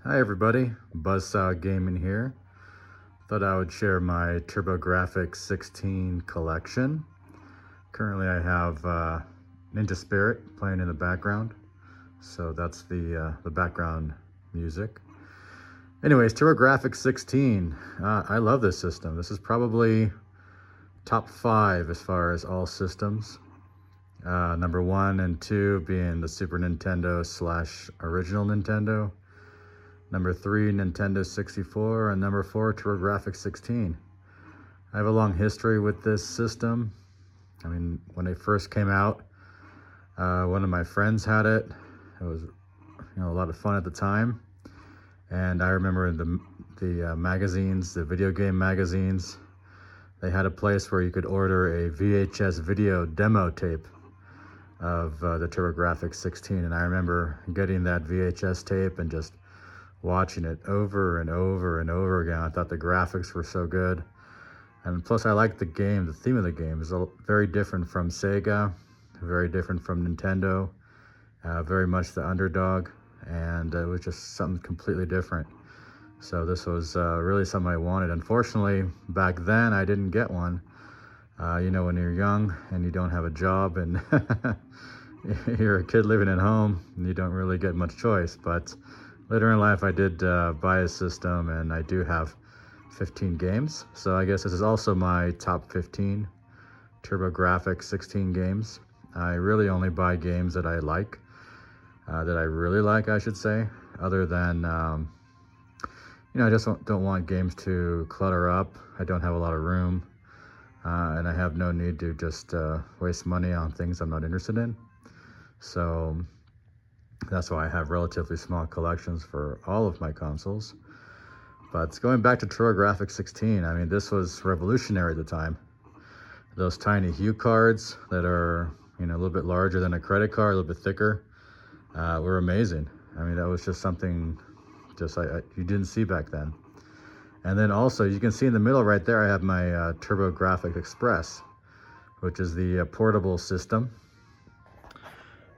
Hi everybody, Buzzsaw Gaming here. Thought I would share my Grafx 16 collection. Currently I have Ninja Spirit playing in the background, so that's the background music. Anyways, Grafx 16. I love this system. This is probably top 5 as far as all systems. Number 1 and 2 being the Super Nintendo / original Nintendo. Number 3, Nintendo 64, and number 4, Grafx 16. I have a long history with this system. I mean, when it first came out, one of my friends had it. It was, a lot of fun at the time. And I remember the magazines, the video game magazines, they had a place where you could order a VHS video demo tape of the Grafx 16. And I remember getting that VHS tape and just watching it over and over and over again. I thought the graphics were so good, and plus I liked the game. The theme of the game is very different from Sega, very different from Nintendo, very much the underdog, and it was just something completely different. So this was really something I wanted. Unfortunately, back then I didn't get one. When you're young and you don't have a job and you're a kid living at home, and you don't really get much choice. But later in life, I did buy a system, and I do have 15 games. So I guess this is also my top 15 Grafx 16 games. I really only buy games that I like, that I really like, I should say, other than, I just don't want games to clutter up. I don't have a lot of room, and I have no need to just waste money on things I'm not interested in. So that's why I have relatively small collections for all of my consoles. But going back to Grafx 16, I mean, this was revolutionary at the time. Those tiny hue cards that are, a little bit larger than a credit card, a little bit thicker, were amazing. I mean, that was just something you didn't see back then. And then also, you can see in the middle right there, I have my Grafx Express, which is the portable system.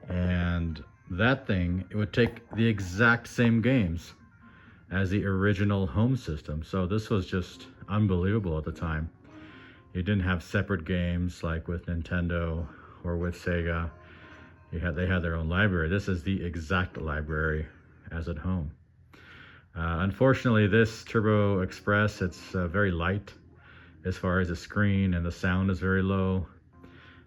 And that thing, it would take the exact same games as the original home system. So this was just unbelievable at the time. You didn't have separate games like with Nintendo or with Sega. They had their own library. This is the exact library as at home. Unfortunately, this Turbo Express, it's very light as far as the screen, and the sound is very low.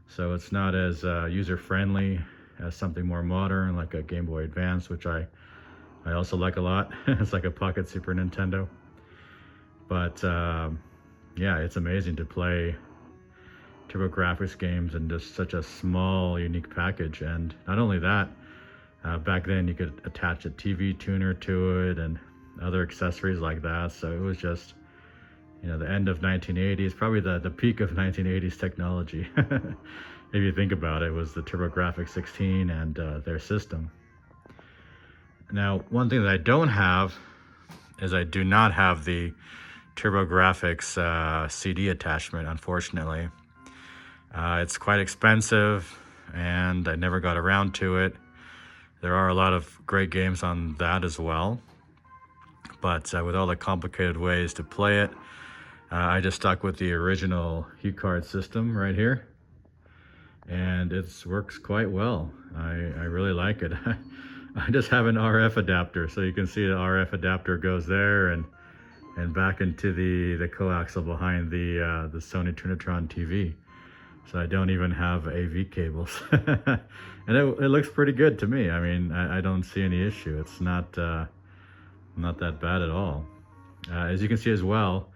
So it's not as user-friendly as something more modern like a Game Boy Advance, which I also like a lot. It's like a pocket Super Nintendo. But yeah, it's amazing to play Grafx games in just such a small, unique package. And not only that, back then you could attach a TV tuner to it and other accessories like that. So it was just, the end of 1980s, probably the peak of 1980s technology. If you think about it, was the Grafx 16 and their system. Now, one thing that I don't have is I do not have the Grafx CD attachment, unfortunately. It's quite expensive, and I never got around to it. There are a lot of great games on that as well, but with all the complicated ways to play it, I just stuck with the original hue card system right here, and it works quite well. I really like it. I just have an RF adapter, so you can see the RF adapter goes there and back into the coaxial behind the Sony Trinitron TV. So I don't even have AV cables. And it looks pretty good to me. I mean, I don't see any issue. It's not that bad at all. As you can see as well,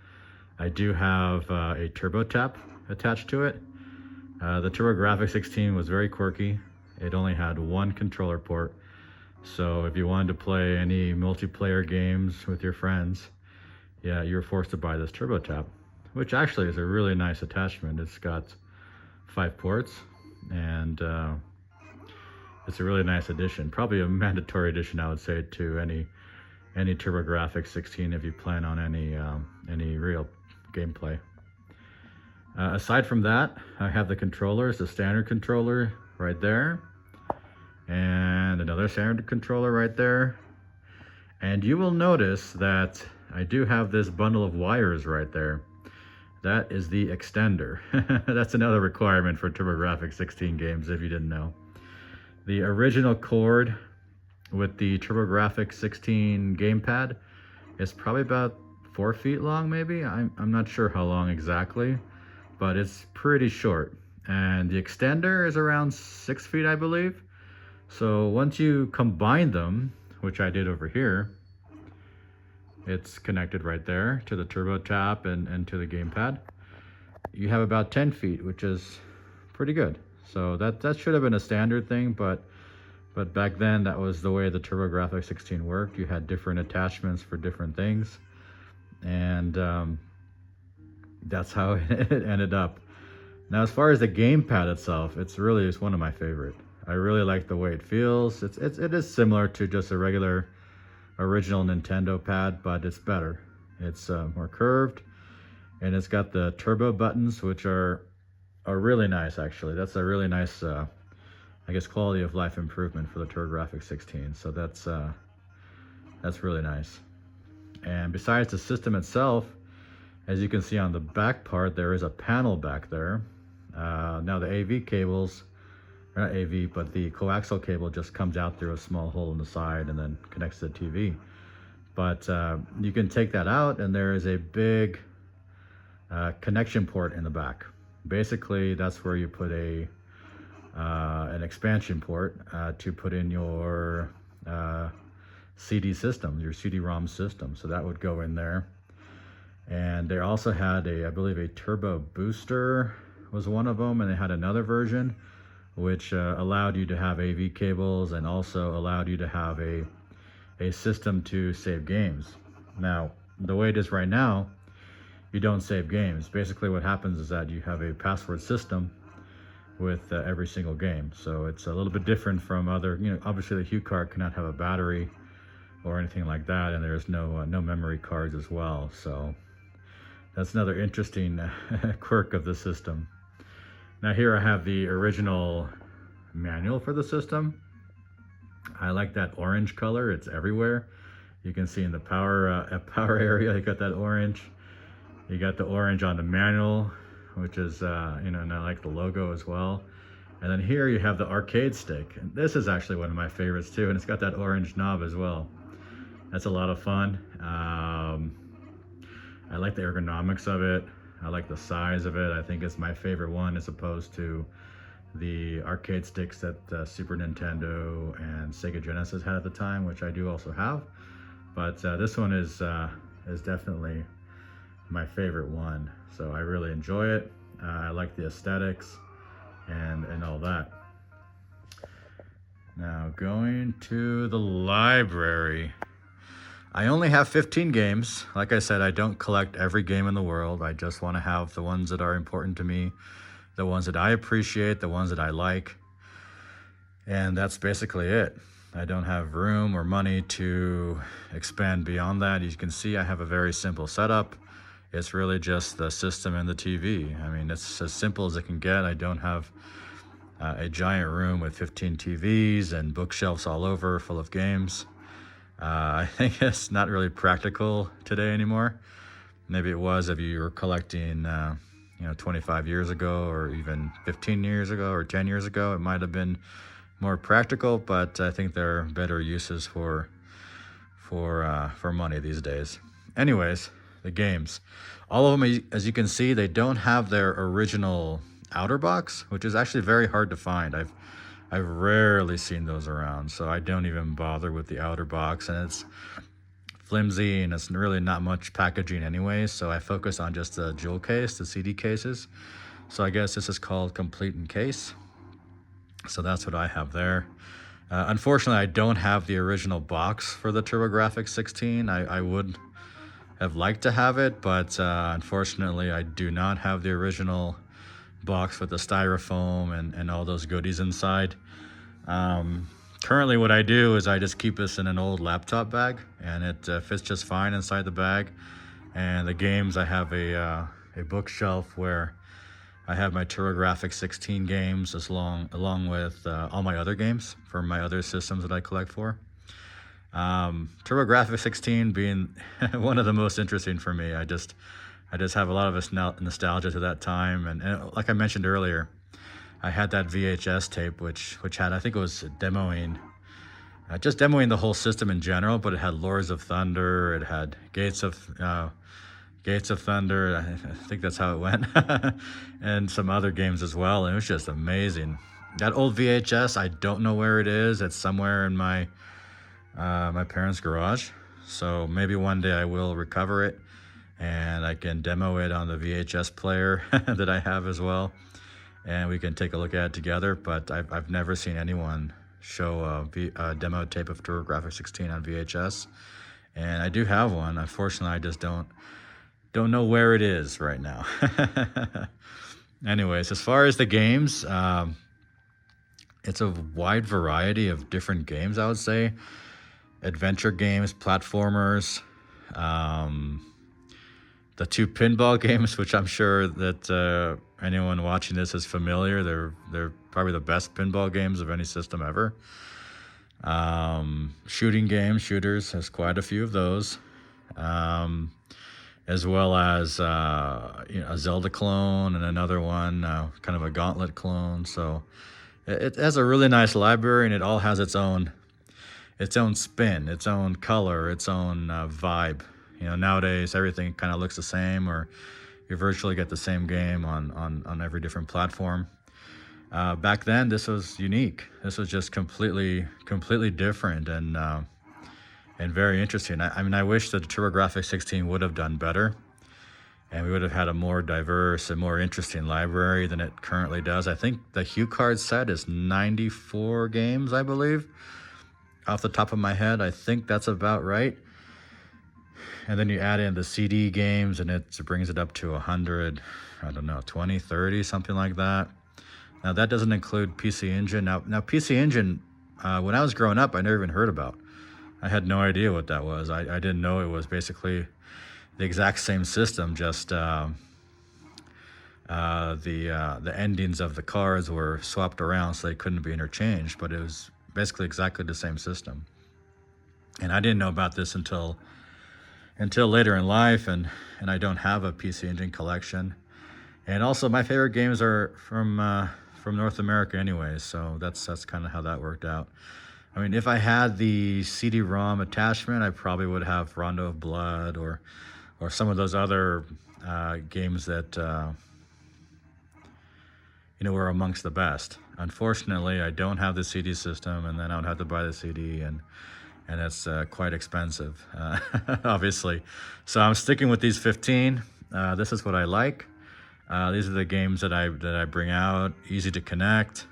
I do have a Turbo Tap attached to it. The Grafx 16 was very quirky. It only had one controller port. So if you wanted to play any multiplayer games with your friends, yeah, you're forced to buy this Turbo Tap, which actually is a really nice attachment. It's got 5 ports, and it's a really nice addition. Probably a mandatory addition, I would say, to any Grafx 16 if you plan on any real gameplay. Aside from that, I have the controllers, the standard controller right there, and another standard controller right there, And you will notice that I do have this bundle of wires right there. That is the extender. That's another requirement for TurboGrafx 16 games, if you didn't know. The original cord with the TurboGrafx 16 gamepad is probably about 4 feet long, maybe. I'm not sure how long exactly, but it's pretty short. And the extender is around 6 feet, I believe. So once you combine them, which I did over here, it's connected right there to the turbo tap and to the gamepad. You have about 10 feet, which is pretty good. So that should have been a standard thing, but back then that was the way the TurboGrafx 16 worked. You had different attachments for different things, and that's how it ended up. Now, as far as the gamepad itself, it's one of my favorite. I really like the way it feels. It is similar to just a regular original Nintendo pad, but it's better. It's more curved, and it's got the turbo buttons, which are really nice, actually. That's a really nice, I guess, quality of life improvement for the TurboGrafx 16. So that's really nice. And besides the system itself, as you can see on the back part, there is a panel back there. Now the AV cables, not AV, but the coaxial cable just comes out through a small hole in the side and then connects to the TV. But you can take that out, and there is a big connection port in the back. Basically, that's where you put an expansion port to put in your CD system, your CD-ROM system. So that would go in there. And they also had I believe a turbo booster was one of them, and they had another version which allowed you to have AV cables and also allowed you to have a system to save games. Now, the way it is right now, you don't save games. Basically what happens is that you have a password system with every single game. So it's a little bit different from other, obviously the Hue card cannot have a battery or anything like that, and there's no memory cards as well. So that's another interesting quirk of the system. Now here I have the original manual for the system. I like that orange color. It's everywhere. You can see in the power area, you got that orange. You got the orange on the manual, which is, and I like the logo as well. And then here you have the arcade stick. And this is actually one of my favorites too, and it's got that orange knob as well. That's a lot of fun. I like the ergonomics of it. I like the size of it. I think it's my favorite one as opposed to the arcade sticks that Super Nintendo and Sega Genesis had at the time, which I do also have. But this one is definitely my favorite one. So I really enjoy it. I like the aesthetics and all that. Now going to the library. I only have 15 games. Like I said, I don't collect every game in the world. I just want to have the ones that are important to me, the ones that I appreciate, the ones that I like. And that's basically it. I don't have room or money to expand beyond that. You can see I have a very simple setup. It's really just the system and the TV. I mean, it's as simple as it can get. I don't have a giant room with 15 TVs and bookshelves all over full of games. I think it's not really practical today anymore. Maybe it was if you were collecting, 25 years ago, or even 15 years ago, or 10 years ago. It might have been more practical, but I think there are better uses for money these days. Anyways, the games, all of them, as you can see, they don't have their original outer box, which is actually very hard to find. I've rarely seen those around, so I don't even bother with the outer box, and it's flimsy and it's really not much packaging anyway, so I focus on just the jewel case, the CD cases. So I guess this is called complete in case. So that's what I have there. Unfortunately, I don't have the original box for the TurboGrafx 16. I would have liked to have it, but unfortunately I do not have the original box with the styrofoam and all those goodies inside. Currently what I do is I just keep this in an old laptop bag, and it fits just fine inside the bag. And the games, I have a bookshelf where I have my TurboGrafx 16 games along with all my other games for my other systems that I collect for. TurboGrafx 16 being one of the most interesting for me. I just have a lot of nostalgia to that time, and like I mentioned earlier, I had that VHS tape which had, I think it was demoing, just demoing the whole system in general, but it had Lords of Thunder, it had Gates of Thunder, I think that's how it went, and some other games as well, and it was just amazing. That old VHS, I don't know where it is. It's somewhere in my my parents' garage, so maybe one day I will recover it and I can demo it on the VHS player that I have as well, and we can take a look at it together. But I've never seen anyone show a demo tape of TurboGrafx 16 on VHS, and I do have one. Unfortunately, I just don't know where it is right now. Anyways, as far as the games, it's a wide variety of different games, I would say. Adventure games, platformers, the two pinball games, which I'm sure that anyone watching this is familiar. They're probably the best pinball games of any system ever. Shooting games, shooters, has quite a few of those. As well as a Zelda clone and another one, kind of a Gauntlet clone. So it has a really nice library, and it all has its own spin, its own color, its own vibe. Nowadays everything kind of looks the same, or you virtually get the same game on every different platform. Back then, this was unique. This was just completely different and very interesting. I mean, I wish that the TurboGrafx 16 would have done better, and we would have had a more diverse and more interesting library than it currently does. I think the Hue card set is 94 games, I believe. Off the top of my head, I think that's about right. And then you add in the CD games, and it brings it up to 100, I don't know, 20, 30, something like that. Now, that doesn't include PC Engine. Now PC Engine, when I was growing up, I never even heard about. I had no idea what that was. I didn't know it was basically the exact same system, just the endings of the cards were swapped around so they couldn't be interchanged, but it was basically exactly the same system. And I didn't know about this until later in life, and I don't have a PC Engine collection. And also, my favorite games are from North America anyways, so that's kind of how that worked out. I mean, if I had the CD-ROM attachment, I probably would have Rondo of Blood or some of those other games that were amongst the best. Unfortunately, I don't have the CD system, and then I would have to buy the CD, and it's quite expensive, obviously. So I'm sticking with these 15. This is what I like. These are the games that I bring out. Easy to connect,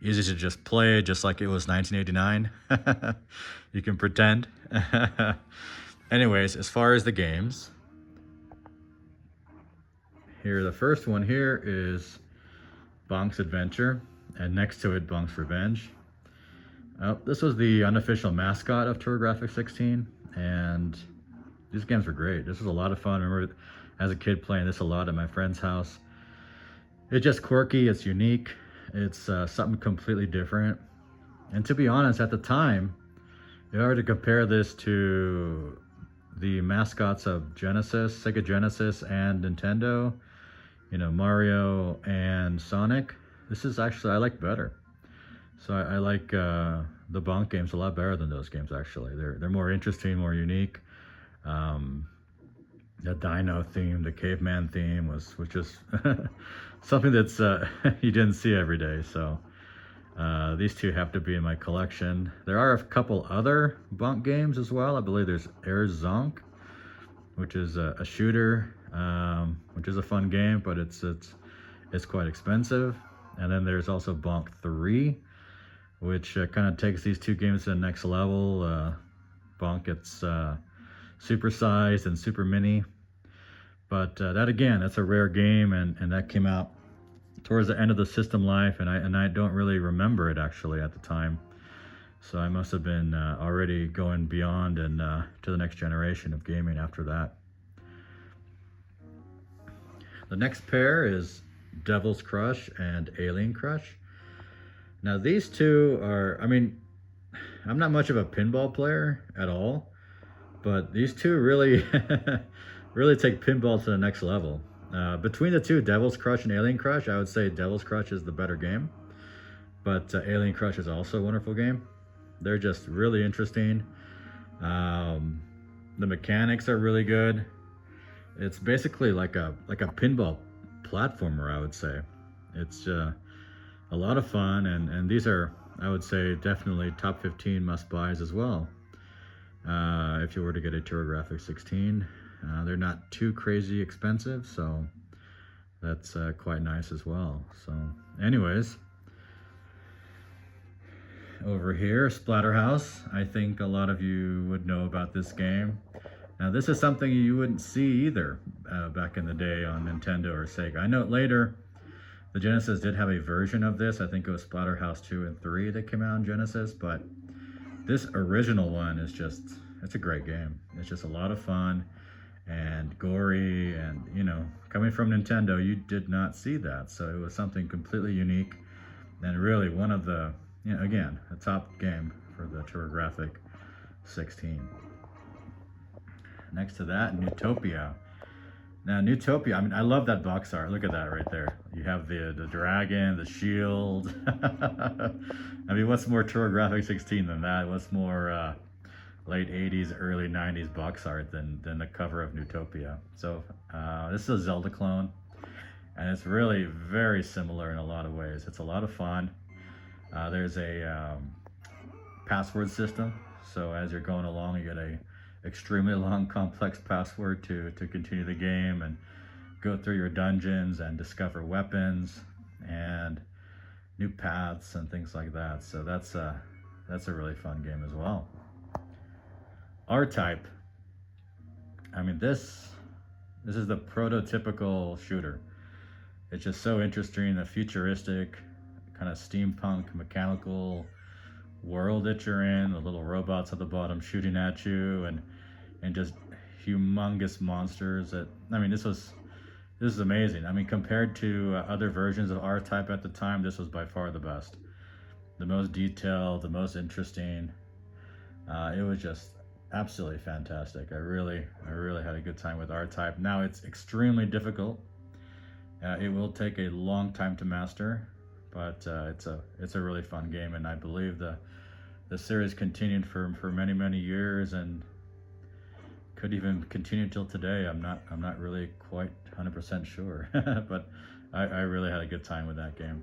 easy to just play, just like it was 1989. You can pretend. Anyways, as far as the games, here, the first one here is Bonk's Adventure, and next to it, Bonk's Revenge. This was the unofficial mascot of TurboGrafx 16, and these games were great. This was a lot of fun. I remember as a kid playing this a lot at my friend's house. It's just quirky, it's unique, it's something completely different. And to be honest, at the time, if I were to compare this to the mascots of Genesis, Sega Genesis, and Nintendo, Mario and Sonic, this is actually, I like better. So I like the Bonk games a lot better than those games, actually. They're more interesting, more unique. The dino theme, the caveman theme was just something that's you didn't see every day. So these two have to be in my collection. There are a couple other Bonk games as well. I believe there's Air Zonk, which is a shooter, which is a fun game, but it's quite expensive. And then there's also Bonk 3, which kind of takes these two games to the next level. Bonk gets supersized and super mini, but that again, that's a rare game, and that came out towards the end of the system life, and I don't really remember it actually at the time, so I must have been already going beyond and to the next generation of gaming after that. The next pair is Devil's Crush and Alien Crush. Now these two are, I mean, I'm not much of a pinball player at all, but these two really, really take pinball to the next level. Between the two, Devil's Crush and Alien Crush, I would say Devil's Crush is the better game, but Alien Crush is also a wonderful game. They're just really interesting. The mechanics are really good. It's basically like a pinball platformer, I would say. It's a lot of fun, and these are, I would say, definitely top 15 must-buys as well. If you were to get a TurboGrafx 16, they're not too crazy expensive, so that's quite nice as well. So anyways, over here, Splatterhouse. I think a lot of you would know about this game. Now this is something you wouldn't see either back in the day on Nintendo or Sega. I know later the Genesis did have a version of this. I think it was Splatterhouse 2 and 3 that came out on Genesis, but this original one is just, it's a great game. It's just a lot of fun and gory, and you know, coming from Nintendo, you did not see that. So it was something completely unique, and really one of the, you know, again, a top game for the TurboGrafx 16. Next to that, Newtopia. Now Newtopia, I mean, I love that box art. Look at that right there. You have the dragon, the shield. I mean, what's more TurboGrafx 16 than that? What's more late 80s, early 90s box art than the cover of Newtopia? So this is a Zelda clone, and it's really very similar in a lot of ways. It's a lot of fun. There's a password system, so as you're going along, you get a extremely long, complex password to continue the game and go through your dungeons and discover weapons and new paths and things like that. So that's a really fun game as well. R-Type. I mean, this is the prototypical shooter. It's just so interesting, the futuristic kind of steampunk mechanical world that you're in, the little robots at the bottom shooting at you, and just humongous monsters. That, I mean, this is amazing. I mean, compared to other versions of R-Type at the time, this was by far the best, the most detailed, the most interesting. It was just absolutely fantastic. I really had a good time with R-Type. Now it's extremely difficult. It will take a long time to master, but it's a really fun game, and I believe the series continued for many years and could even continue till today. I'm not really quite 100% sure, but I really had a good time with that game.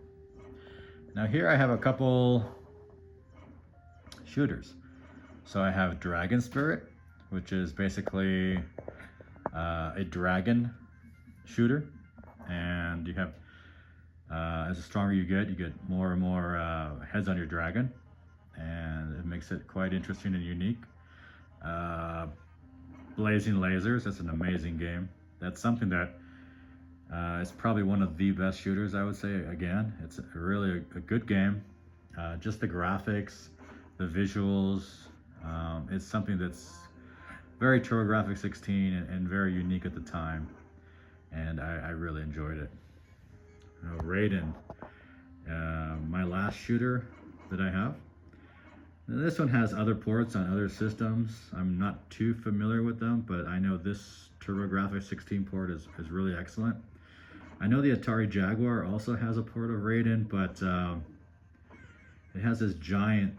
Now here I have a couple shooters. So I have Dragon Spirit, which is basically a dragon shooter, and you have as the stronger you get more and more heads on your dragon, and it makes it quite interesting and unique. Blazing Lasers, that's an amazing game. That's something that is probably one of the best shooters, I would say. Again, it's really a good game. Just the graphics, the visuals, it's something that's very TurboGrafx 16 and very unique at the time, and I really enjoyed it. Raiden, my last shooter that I have. Now, this one has other ports on other systems. I'm not too familiar with them, but I know this TurboGrafx 16 port is really excellent. I know the Atari Jaguar also has a port of Raiden, but it has this giant,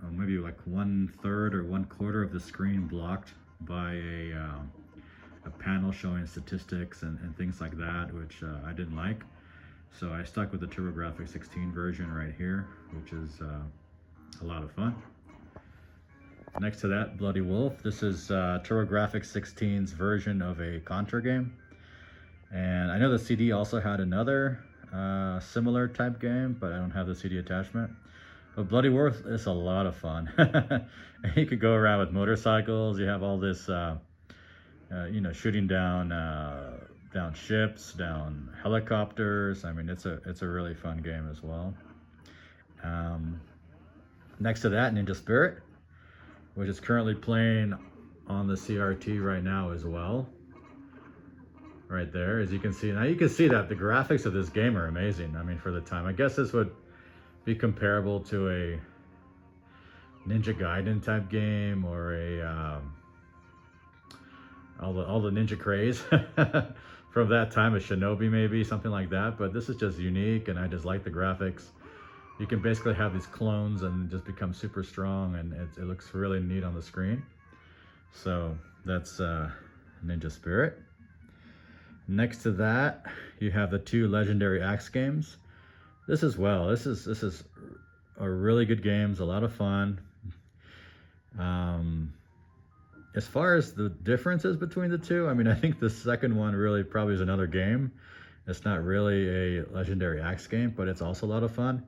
maybe like 1/3 or 1/4 of the screen blocked by a panel showing statistics and things like that, which I didn't like. So I stuck with the TurboGrafx 16 version right here, which is a lot of fun. Next to that, Bloody Wolf. This is TurboGrafx 16's version of a Contra game. And I know the CD also had another similar type game, but I don't have the CD attachment. But Bloody Wolf is a lot of fun. You could go around with motorcycles. You have all this, you know, shooting down ships, down helicopters. I mean, it's a really fun game as well. Next to that, Ninja Spirit, which is currently playing on the CRT right now as well. Right there, as you can see. Now you can see that the graphics of this game are amazing. I mean, for the time, I guess this would be comparable to Ninja Gaiden type game, or a all the ninja craze from that time, a Shinobi maybe, something like that. But this is just unique, and I just like the graphics. You can basically have these clones and just become super strong, and it looks really neat on the screen. So that's Ninja Spirit. Next to that, you have the 2 Legendary Axe games. This is a really good games, a lot of fun. As far as the differences between the two, I mean, I think the second one really probably is another game. It's not really a Legendary Axe game, but it's also a lot of fun.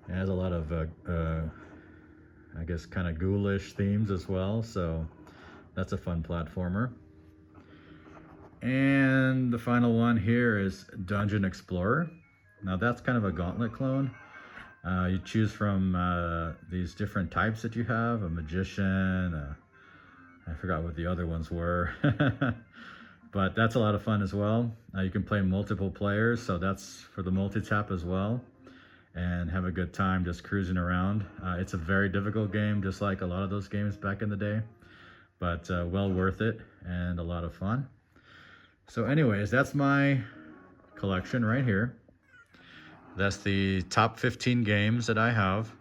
It has a lot of, I guess, kind of ghoulish themes as well, so that's a fun platformer. And the final one here is Dungeon Explorer. Now that's kind of a gauntlet clone. You choose from these different types that you have, a magician, I forgot what the other ones were, but that's a lot of fun as well. You can play multiple players, so that's for the multi-tap as well, and have a good time just cruising around. It's a very difficult game, just like a lot of those games back in the day, but well worth it and a lot of fun. So anyways, that's my collection right here. That's the top 15 games that I have,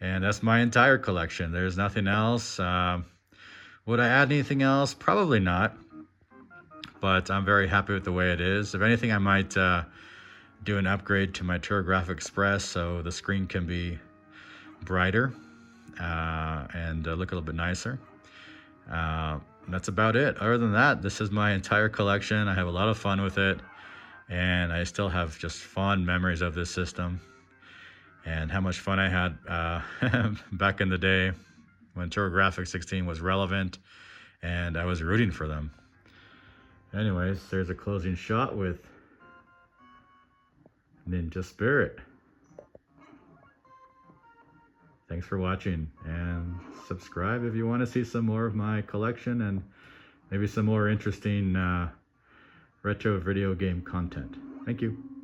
and that's my entire collection. There's nothing else. Would I add anything else? Probably not, but I'm very happy with the way it is. If anything, I might do an upgrade to my TurboGrafx Express so the screen can be brighter and look a little bit nicer. That's about it. Other than that, this is my entire collection. I have a lot of fun with it, and I still have just fond memories of this system and how much fun I had back in the day when TurboGrafx 16 was relevant and I was rooting for them. Anyways, there's a closing shot with Ninja Spirit. Thanks for watching, and subscribe if you want to see some more of my collection and maybe some more interesting retro video game content. Thank you.